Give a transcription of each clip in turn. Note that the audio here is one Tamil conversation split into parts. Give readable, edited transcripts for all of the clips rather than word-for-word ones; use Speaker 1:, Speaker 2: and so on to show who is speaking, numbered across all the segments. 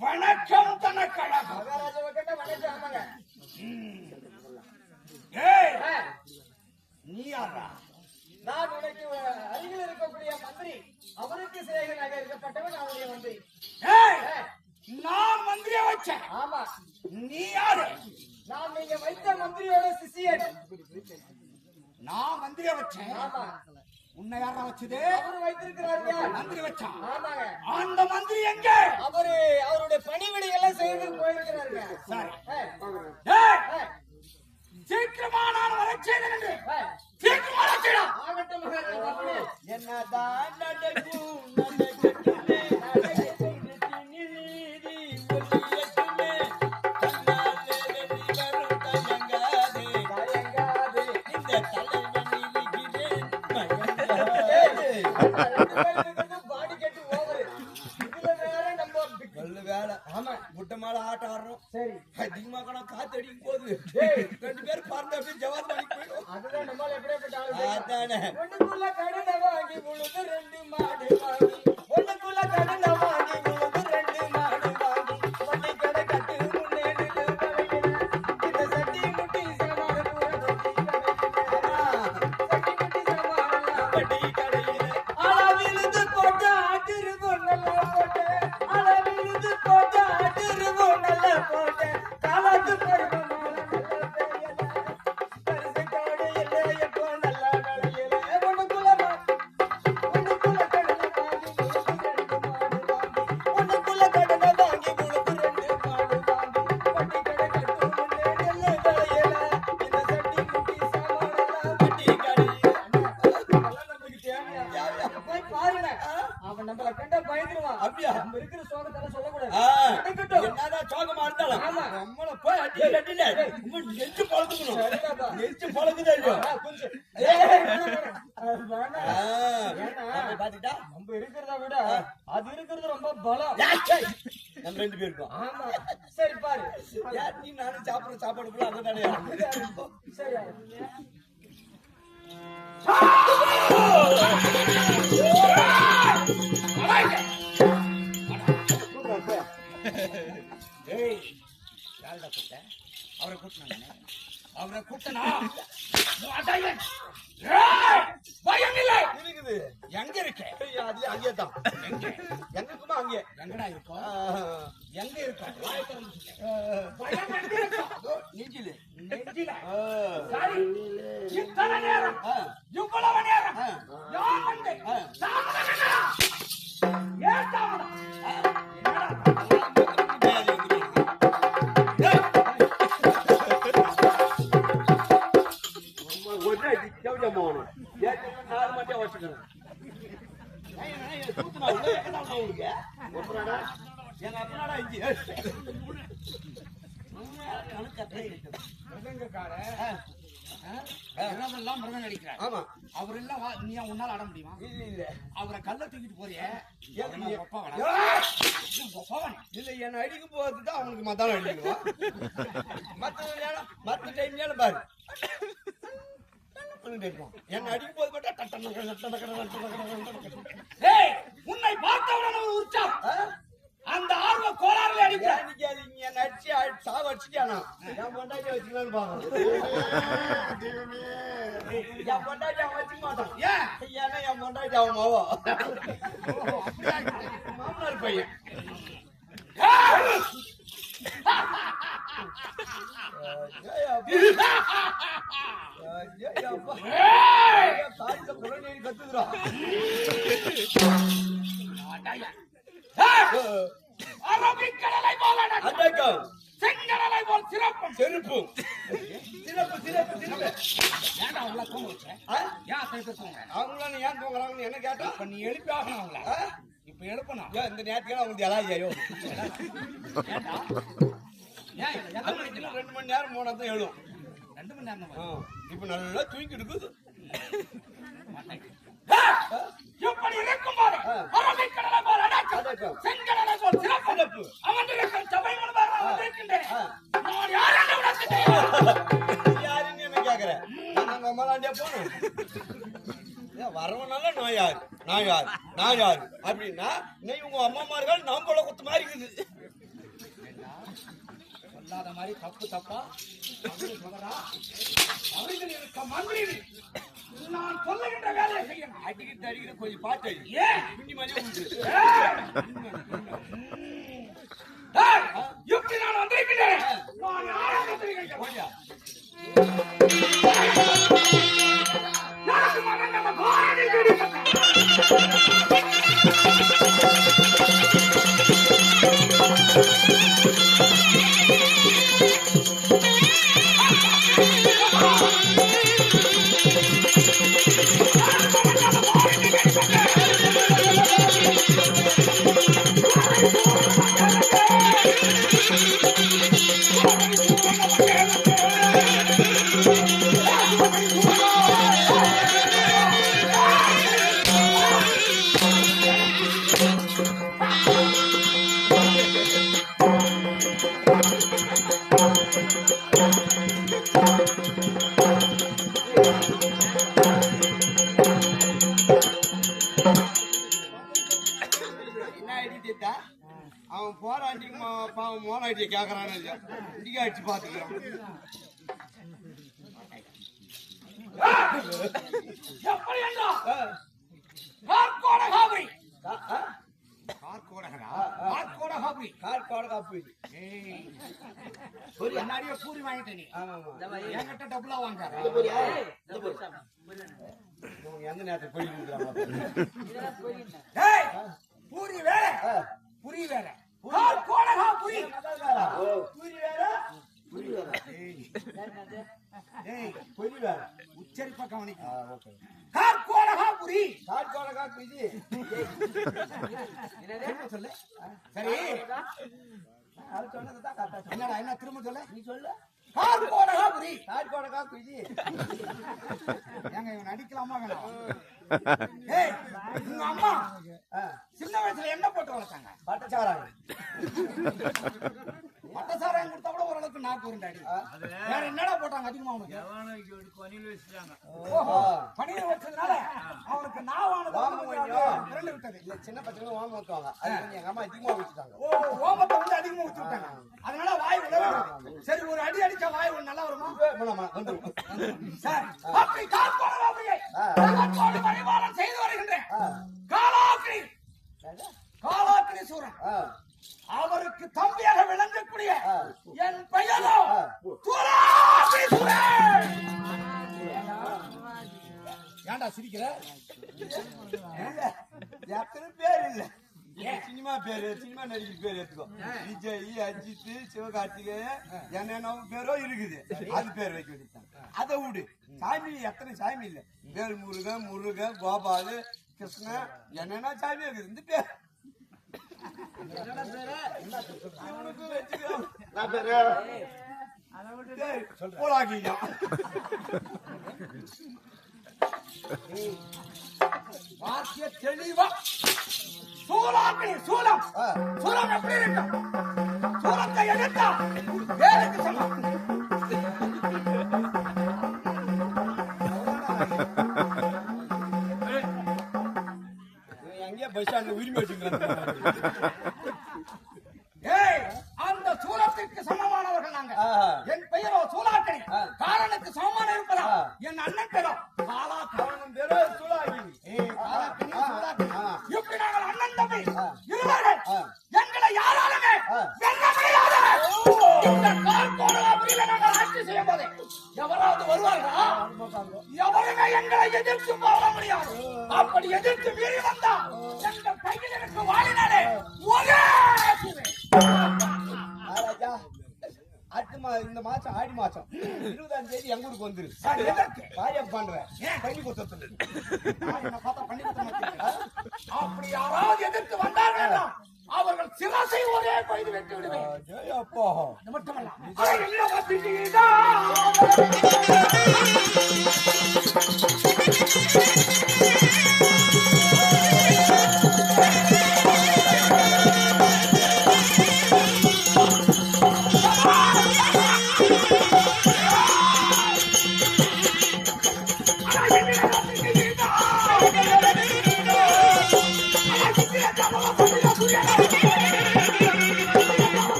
Speaker 1: வணக்கம் தனக்கழகம். நீ யாரா?
Speaker 2: நான் உனக்கு அருகில் இருக்கக்கூடிய மந்திரி, அவருக்கு சிறைகளாக இருக்கப்பட்டவன் அவருடைய மந்திரி.
Speaker 1: நான் மந்திரியை வச்சேன்.
Speaker 2: ஆமா.
Speaker 1: நீ யாரு?
Speaker 2: நான் நீங்க வைத்த மந்திரியோட சிஷியன்.
Speaker 1: நான் மந்திரியை வச்சேன்.
Speaker 2: ஆமா.
Speaker 1: உன்னை யாரா வச்சது?
Speaker 2: அவரு வைத்திருக்கிறாங்க.
Speaker 1: மந்திரி வச்சான்.
Speaker 2: ஆமாங்க.
Speaker 1: அந்த மந்திரி எங்க?
Speaker 2: அவருடைய பணிவிடைகள்லாம் செய்து போயிருக்கிறாருங்க.
Speaker 1: சரி. சீக்கிரமா நான் வர செய்தேன். சீக்கிரமா வச்சிடா.
Speaker 2: ஆகட்டும் மகாராஜா.
Speaker 3: என்னதான் நடக்கும்
Speaker 2: பாடி கட்டு ஓவர். இதுல வேற நம்ம
Speaker 3: வேலை. ஆமா, முட்டை மேல ஆட்டம் ஆடுறோம்.
Speaker 2: சரி,
Speaker 3: அதிகமா கூட காத்து அடிக்கும் போது ரெண்டு பேரும் பறந்து அப்படியே ஜவான் அடிக்க போயிடும்.
Speaker 2: அதுதான் நம்மளால எப்படியாப்பட்ட ஆளு.
Speaker 3: அதானே.
Speaker 2: ஒண்ணுக்குள்ள கடனை வாங்கி உழுது 2 மாடு வாங்கி, ஒண்ணுக்குள்ள கடனை வாங்கி உழுது 2 மாடு வாங்கி, வண்டி கடை கட்டு முன்னே நின்று கடையில இந்த சட்டி முட்டி சமாள சட்டி முட்டி சமாள வண்டி கடையில அளவிழுது போட்ட ஆட்டிரு பொண்ணல்ல போட்ட, அளவிழுது போட்ட ஆட்டிரு பொண்ணல்ல போட்ட, காலாத்து பருவமான நல்ல பெரியல பரிசு காடு இல்லை எப்போ நல்லா கடையில ஒண்ணுக்குள்ள கடனை வாங்கி ஒண்ணுக்குள்ள கடனை வாங்கி முழுக்கு 2 மாடு வாங்கி, வண்டி கடை கட்டு முன்னே நெல்லு கடையில இந்த சட்டி முட்டி சாமானெல்லாம் வண்டி கடையில. அதெல்லாம் நமக்கு தேவையா? போய் பாருங்க. அவன் நம்மள கண்டா பயந்துருவான்.
Speaker 3: அப்படியா?
Speaker 2: நம்ம இருக்கிற சோகத்தெல்லாம் சொல்லக்கூடாது.
Speaker 3: என்னதான் சோகமா இருந்தாலும்
Speaker 2: ஆமா.
Speaker 3: நம்மள போய் அடி அடியில நெஞ்சு பழக்கணும்.
Speaker 2: சரிதாப்பா.
Speaker 3: நெஞ்சு பழக்குதா இல்லையோ?
Speaker 2: கொஞ்சம்
Speaker 3: பாத்துட்டா
Speaker 2: நம்ம இருக்கிறத விட அது இருக்கிறது ரொம்ப பலம்.
Speaker 3: நம்ம 2 பேருக்கும்.
Speaker 2: ஆமா. சரி பாரு.
Speaker 3: நீ நானும் சாப்பிடுற சாப்பாடு கூட அங்கதானே.
Speaker 2: சரி.
Speaker 1: அவரை கூட்டினா அவரை கூட்டனா பயம் இல்லை
Speaker 3: இருக்குது.
Speaker 1: எங்க இருக்க?
Speaker 3: அது அங்கே தான். எங்களுக்குமா அங்கே
Speaker 1: எங்கடா இருக்கும்? எங்க இருக்கும்?
Speaker 3: நெஞ்சில
Speaker 1: நெஞ்சில. சரி, இத்தனை நேரம் இவ்வளவு நேரம் யார் வந்து ஏன் தாமதம்? மிருகம் நடிக்கிறார்.
Speaker 3: ஆமா.
Speaker 1: அவரெல்லாம் நீ உன்னால ஆட முடியுமா?
Speaker 3: இல்ல.
Speaker 1: அவரை கல்ல தூக்கிட்டு போறிய
Speaker 3: இல்ல, என்ன அடிக்கும் போதுதான் அவனுக்கு மத்தால அடிக்கணும். மத்த டைம்ல பாரு என்ன அடிக்கும் போது
Speaker 1: உன்னை பார்த்தவுடன் ஒரு உற்சாகம், அந்த ஆர்வ கோளாறுல அடி
Speaker 3: வேணாம் என் பொண்டாட்டி வச்சுக்கலான்னு பாக்கணும் என் பொண்டாட்டி அவன் வச்சுக்க மாட்டான் ஏன்னா என் பொண்டாட்டி அவன் மாவோ மாமனார் பையன் கத்துக்குறான்
Speaker 1: அரபிக்கடலை போல
Speaker 3: அடக்கம்
Speaker 1: செங்கடலை போல் சிறப்பும்
Speaker 3: செருப்பு சிறப்பு சிறப்பு சிறப்பு
Speaker 1: ஏன்டா அவங்கள தூங்க வச்ச ஏன் அத்தனை பேர் தூங்க
Speaker 3: அவங்களாம் ஏன் தூங்குறாங்கன்னு என்ன கேட்டா
Speaker 1: இப்ப நீ எழுப்பி ஆகணும் அவங்கள இப்ப எழுப்பணும்
Speaker 3: ஏன் இந்த நேரத்துக்கு அவங்களுக்கு எலாஜியோ
Speaker 1: ஏன்டா ஏன் எத்தனை மணிக்கு
Speaker 3: 2 மணி நேரம் 3 தான் எழும்
Speaker 1: 2 மணி நேரம் தான்
Speaker 3: இப்ப நல்லா தூங்கிட்டு இருக்குது
Speaker 1: எப்படி இருக்கும்போது அரபிக்கடலை போல் அடக்கம் செங்கடலை போல் சிறப்பு அமர்ந்திருக்கும் சபை முன்பாக வந்திருக்கின்றேன் நான் யாரென்று உனக்கு தெரியும்
Speaker 3: யாருன்னு என்ன கேக்குறேன் நாங்க அம்மாலாண்டியா போனோம் வரவனால நான் யாரு அப்படின்னா இன்னைக்கு உங்க அம்மாமார்கள் நான் போல குத்து மாதிரி இருக்குது
Speaker 1: சொல்லாத மாதிரி தப்பா அவர்கள் இருக்க மந்திரி நான் சொல்லுகின்ற வேலையை செய்யணும்
Speaker 3: அடிக்கிட்டு கொஞ்சம் பாட்டு
Speaker 1: ஏன்
Speaker 3: குண்டி மாதிரி உண்டு
Speaker 1: எப்படி நான் வந்திருக்கிறேன் நான் யாராக தெரிகிறேன் எனக்கு மகன் பாரதி
Speaker 3: அவன் போராண்டிக்கு பாவம் மோனாட்டிய கேக்குறான்னு இண்டிகா அடிச்சு பாத்துக்கிறான்
Speaker 1: எப்படி என்றால் கார்கோடகாபுரி
Speaker 3: கார்கோடகாபுரி
Speaker 1: ஒரு நிறைய பூரி வாங்கிட்டேன் நீ என்கிட்ட டபுளா வாங்க
Speaker 3: எந்த நேரத்தை போய்
Speaker 1: பூரி வேற புரி வேற கார்கோடகாபுரி
Speaker 3: பூரி வேற புரி வேற பொய் வேற
Speaker 1: உச்சரிப்பா கவனிக்க கார்கோடகாபுரி சொல்லு சரி
Speaker 3: அது சொன்னதுதான் கரெக்டா
Speaker 1: என்னடா என்ன திரும்ப சொல்ல
Speaker 3: நீ சொல்லு
Speaker 1: கார்கோடகாபுரி ஏங்க இவன் அடிக்கலாமா வேணாம் ஏய் உங்க அம்மா சின்ன வயசுல என்ன போட்டு வளர்த்தாங்க பட்டசாராயம் கொடுத்தா கூட ஓரளவுக்கு நாக்கு உருண்டாடி வேற என்னடா போட்டாங்க அதிகமா அவனுக்கு பணியில வச்சதுனால அவனுக்கு நாவானது விட்டது
Speaker 3: இல்ல சின்ன பசங்க ஓமம் ஊத்துவாங்க எங்க அம்மா அதிகமா ஊத்திட்டாங்க
Speaker 1: ஓமத்தை வந்து அதிகமா ஊத்தி விட்டாங்க அதனால வாய் உள்ள சரி ஒரு அடி அடிச்சா வாய் ஒண்ணு நல்லா வருமா சார் அப்படி கார்கோடகாபுரியை பரிபாலனம் செய்து வருகின்றேன் காலாக்கினி சூரன் அவருக்கு தம்பியாக விளங்கக்கூடிய என் பெயரோ ஏன்டா சிரிக்கிற
Speaker 3: எத்தனை பேர் இல்ல சினிமா பேரு சினிமா நடிகர் பேர் எடுத்துக்கோ விஜய் அஜித் சிவகார்த்திகேயன் என்னென்ன பேரோ இருக்குது அது பேர் வைக்க வேண்டியதான் அதை விடு சாமி எத்தனை சாமி இல்ல வேல் முருகன் கோபாலு கிருஷ்ணன் என்னென்ன சாமி இருக்குது இந்த பேர்
Speaker 1: தெளிவா சூலம் எப்படி இருக்கும் சூலத்தை எடுத்தா வேலைக்கு சமம்
Speaker 3: எங்கேயா பஸ் ஸ்டாண்ட்ல உரிமை வச்சுக்கலாம்
Speaker 1: அந்த சூலத்திற்கு சமமானவர்கள் நாங்க எங்களை யாராலுமே வெல்ல முடியாது. இந்த கால்கோணாபுரியில நாங்கள் ஆட்சி செய்யும் போதே எவராவது வருவார்களா? எவருமே எங்களை எதிர்த்து போக முடியாது. அப்படி எதிர்த்து மீறி வந்தா எங்கள் கையில் இருக்க வாழினாலே ஒரே
Speaker 3: ராஜா இந்த மாசம் ஆடி மாசம் 20ஆம் தேதி எங்க ஊருக்கு வந்துரு. பாரியம் பண்றேன் பண்ணி கொடுத்து
Speaker 1: அப்படி யாராவது எதிர்த்து வந்தார்கள் அவர்கள் சிரசை ஒரே கொய்து வெட்டி விடுவேன்.
Speaker 3: அப்போ
Speaker 1: அது மட்டுமல்ல என்ன பார்த்துட்டீங்களா?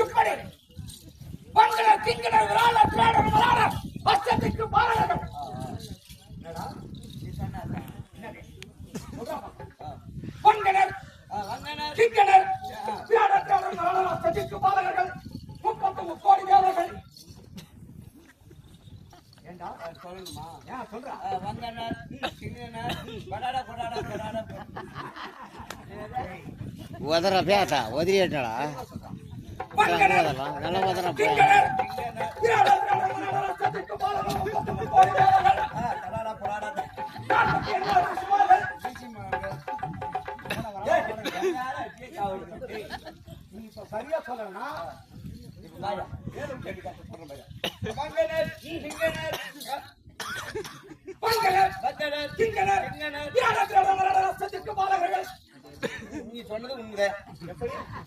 Speaker 1: இப்படி பங்கள திங்கள விரால திராட மலாட பச்சத்துக்கு பாரதம் பங்கனர் திங்கனர் திராட திராட மலாட பச்சத்துக்கு பாரதர்கள் 39 கோடி தேவர்கள். ஏண்டா சொல்லணுமா? ஏன் சொல்றா?
Speaker 2: வந்தனர் திங்கனர் படாடா படாடா படாடா
Speaker 4: உதற பேட்டா உதிரிட்டாளா நல்ல உதற
Speaker 1: திங்கனர் திராட திராட மலாட பச்சத்துக்கு பாரதம் 39 கோடி தேவர்கள்.
Speaker 2: படாடா படாடா
Speaker 1: 47 சுமார்கள். நீ இப்ப சரியா சொல்லணும்னா
Speaker 3: நீ சொன்னது உண்மை.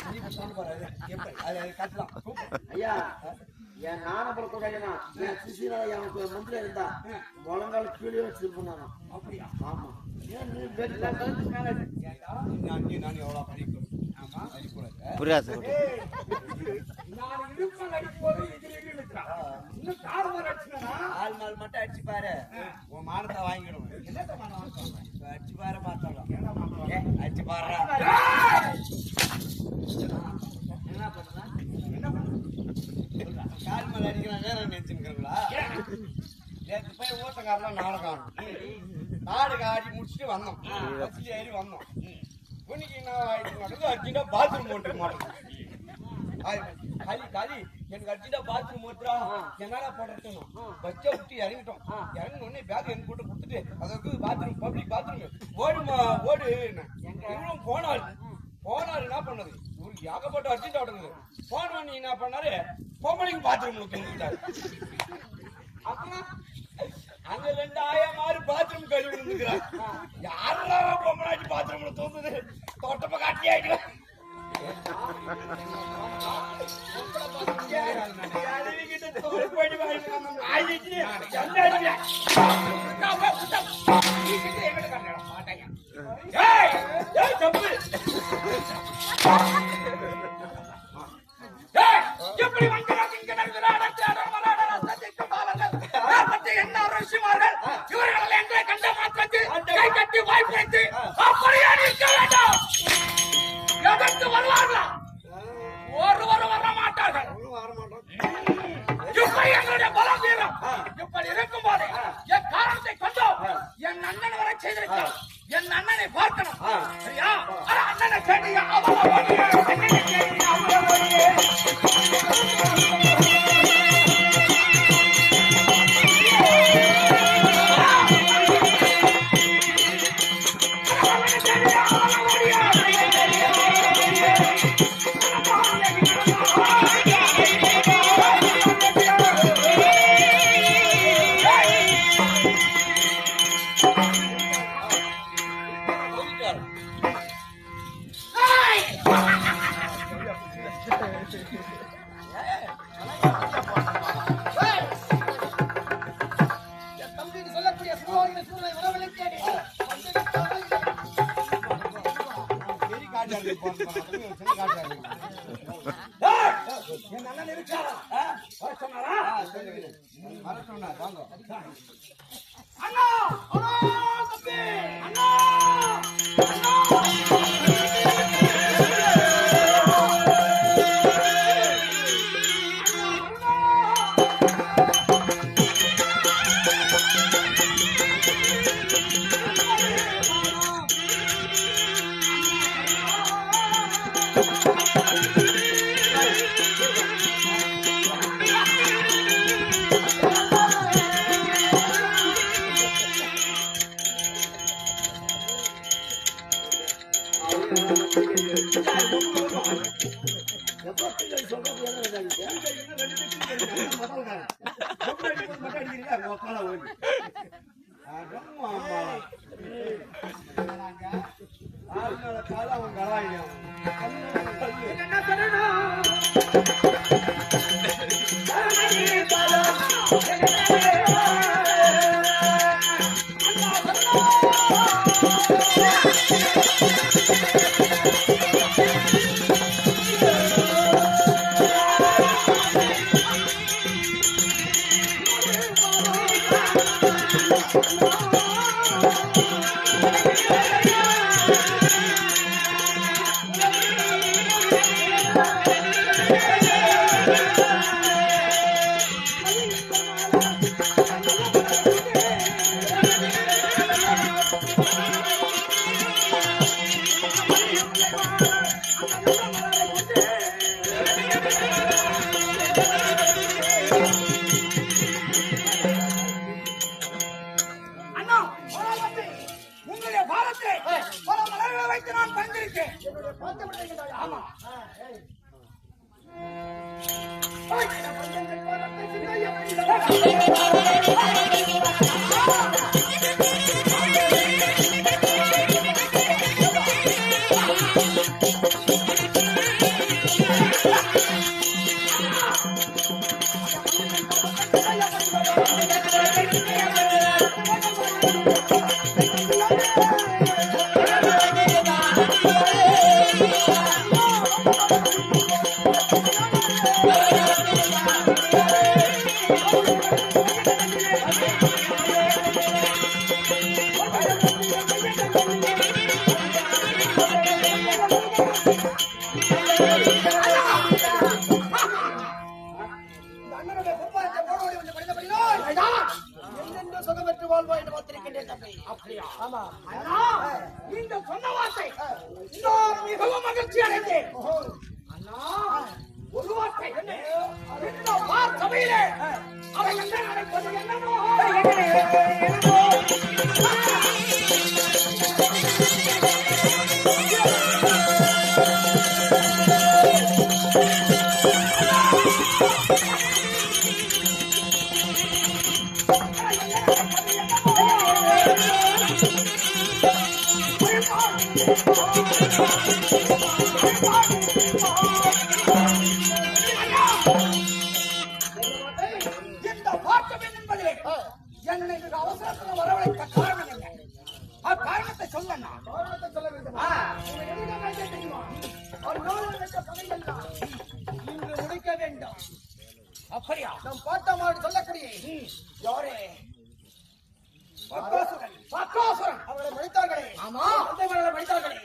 Speaker 3: நீ சொல்ல போறாரு எப்படி அது கட்டலாம்.
Speaker 4: ஐயா என் நானப்பட கூடாதுனா என் சிசிரா எனக்கு மந்திரம் இருந்தா முழங்கால கீழே வச்சிருப்பேன் நான்.
Speaker 1: அப்படியா?
Speaker 4: ஆமா ஏன் நீ பெட்ல கலந்து மேல
Speaker 3: நான் எவ்வளவு படிக்கணும். ஆமா
Speaker 4: புரியாது
Speaker 1: நான் இருப்பேன் அடிப்போது எதிரி இருக்கிறான். இன்னும் காரணம் அடிச்சுனா
Speaker 2: ஆள் மால் மட்டும் அடிச்சு பாரு
Speaker 3: உன் மானத்தை வாங்கிடும்.
Speaker 1: என்னத்த மனம் வாங்குறாங்க?
Speaker 2: அடிச்சு பாரு பார்த்தாலும்
Speaker 1: என்ன மானம்?
Speaker 2: அடிச்சு பாடுறா
Speaker 1: என்ன பண்ணுறா? என்ன பண்ணுறா?
Speaker 3: கால் மேல அடிக்கிறான் வேற நினைச்சுக்கிறீங்களா? நேற்று போய் ஓட்டக்காரெல்லாம் நாளை காணும். நாடு காடி முடிச்சுட்டு வந்தோம். பஸ்ல ஏறி வந்தோம். இன்னைக்கு என்ன ஆயிடுச்சு? அர்ஜென்டா பாத்ரூம் போட்டு மாட்டோம். காலி எனக்கு அர்ஜென்டா பாத்ரூம் ஓட்டுறா என்னால போட்டோம். பஸ்ஸை விட்டு இறங்கிட்டோம். இறங்கின உடனே பேக் எனக்கு போட்டு கொடுத்துட்டு அதற்கு பாத்ரூம் பப்ளிக் பாத்ரூம் ஓடுமா ஓடு. இவரும் போனாரு என்ன பண்ணது இவருக்கு ஏகப்பட்ட அர்ஜென்ட் ஆடுங்க. போன நீ என்ன பண்ணாரு பொம்பளைக்கு பாத்ரூம்ல தூங்கிட்டாரு. அப்புறம் அங்க 2000 பாத்ரூம் கழுவி இருந்துக்கிறான். யாரெல்லாம் பொம்பளாச்சி பாத்ரூம்ல தூங்குது தோட்டப்ப காட்டி ஆயிடுவேன்.
Speaker 1: எப்படி என்ன விஷயமார்கள் இவர்கள் எங்களை கண்ட மாற்றத்தில் கை கட்டி வாய்ப்பு அப்படியே நிற்க வேண்டும். எதற்கு வருவார்களா? ஒருவரும் வர மாட்டார்கள். இப்படி எங்களுடைய பலம் வீரம் இப்படி இருக்கும் போது என் காரணத்தை கொண்டோம் என் அண்ணன் வரை செய்திருக்கிறார். என் அண்ணனை பார்க்கணும் சரியா? அண்ணனை கேட்டியா? அண்ணனை கேட்டியா? ஏய், என் அண்ணன் இருக்காரா? வர சொன்னாரா?
Speaker 3: வர சொன்னா வாங்க.
Speaker 1: அண்ணா அண்ணா தம்பி அண்ணா அண்ணா என்ன சொல்லணும் அண்ணா உங்களுடைய பாலத்தை பல மலர்களை வைத்து நான் பணிந்திருக்கேன். ஆமா நீங்கள் சொன்ன வார்த்தை நான் மிகவும் மகிழ்ச்சி அடைந்தேன். அண்ணா ஒரு வார்த்தை இந்த வார் சபையிலே அவன் என்ன நினைப்பது என்னமோ இந்த வார்த்தை என்பது என்னை மிக அவசரத்தில் வரவழைத்த காரணம் என்ன? அக்காரணத்தை சொல்லண்ணா. காரணத்தை சொல்ல வேண்டும். தெரியுமா? ஒரு நாள் நடந்த பகையெல்லாம் இன்று முடிக்க வேண்டும். அப்படியா? நம் பாட்டமாடு சொல்லக்கூடிய யாரே பக்காசுரன் அவர்களை மடித்தார்களே. ஆமா, அவர்களை மடித்தார்களே.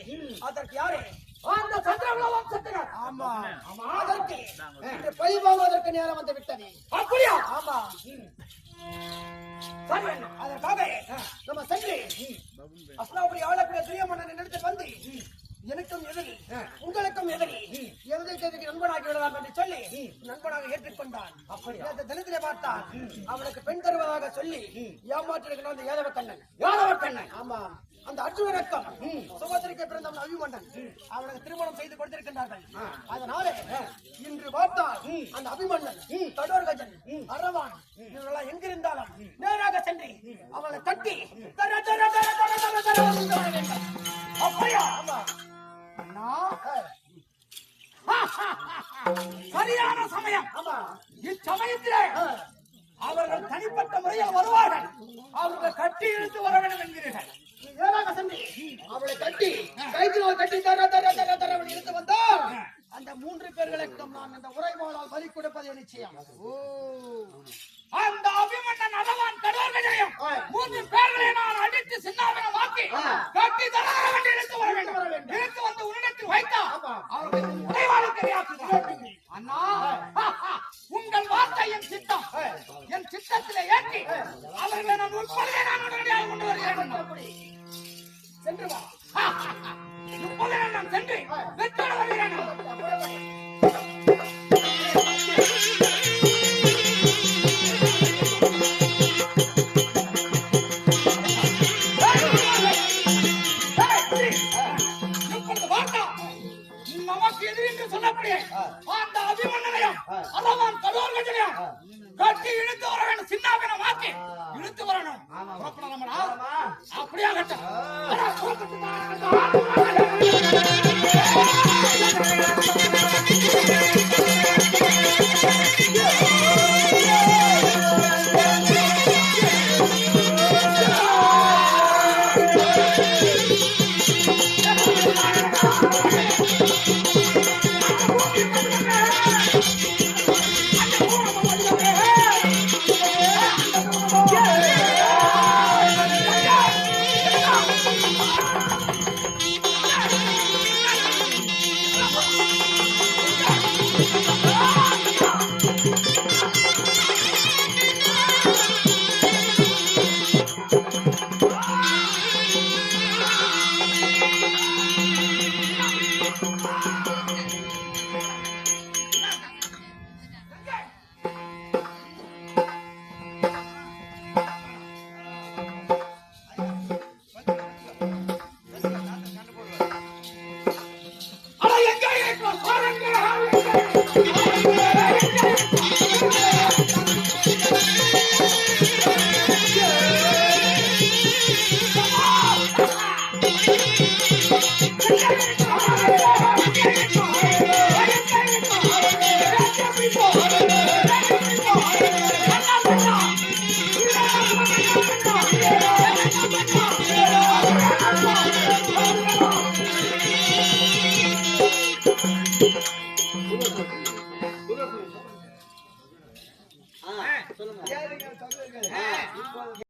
Speaker 1: அதற்கு யாரே? அந்த சந்திரகுல வம்சத்தினர். ஆமா ஆமா, அதற்கு இன்று பழி வாங்குவதற்கு நேரம் வந்து விட்டது. அப்படியா? ஆமா. சரி, அதற்காக நம்ம சென்று அஸ்லாபுரி ஆளக்கூடிய துரியமன்னன் இடத்தில் வந்து எனக்கும் எதிரி உங்களுக்கும் எதிரி எதிர்க்கு நண்பனாகி விடலாம் என்று சொல்லி நண்பனாக ஏற்றுக்கொண்டான். அப்படி அந்த தினத்திலே பார்த்தான் அவனுக்கு பெண் தருவதாக சொல்லி ஏமாற்றிருக்கிறான் அந்த யாதவ கண்ணன். ஆமா, அந்த அர்ஜுனரக்கம் சுபத்திரிக்கு பிறந்த அபிமன்னன் அவனுக்கு திருமணம் செய்து கொடுத்திருக்கின்றார்கள். அதனால இன்று பார்த்தால் அந்த அபிமன்னன் கடோர்கஜன் அரவான் இவர்களெல்லாம் எங்கிருந்தாலும் நேராக சென்று அவளை தட்டி அப்படியா? அண்ணா சரியான சமயம். இச்சமயத்திலே அவர்கள் தனிப்பட்ட முறையில் வருவார்கள். அவர்கள் கட்டி இழுத்து வர வேண்டும் என்கிறீர்கள். ஏனாக சென்று அவளை கட்டி கைத்தினால் கட்டி தர இழுத்து வந்தால் அந்த 3 பேர்களுக்கும் நான் இந்த உரைவாளால் பலி கொடுப்பது நிச்சயம். அந்த அபிமன்னன் அளவான் கடோர்கஜயம் 3 பேர்களை நான் அடித்து சின்னாபினமாக்கி கட்டி தர வேண்டும், இழுத்து வர வேண்டும். இழுத்து வந்து உன்னிடத்தில் வைத்தா அவர்கள் உரைவாளுக்கு இரையாக்குகிறார்கள். அண்ணா, உங்கள் வார்த்தை என் சித்தம், என் சித்தத்திலே ஏற்றி அவர்களை நான் உட்பொழுதே நான் உடனடியாக கொண்டு வருகிறேன். சென்று வா. இப்பொழுது நான் சென்று வெற்றோடு வருகிறேன். நமக்கு எதிரி என்று சொல்லக்கூடிய அந்த அபிமன்னனையும் அளவான் கடோர்கஜனையும் கட்டி இழுத்து வர வேண்டும், சின்னாபினமாக்கி இழுத்து வரணும். அப்படியாகட்டும்.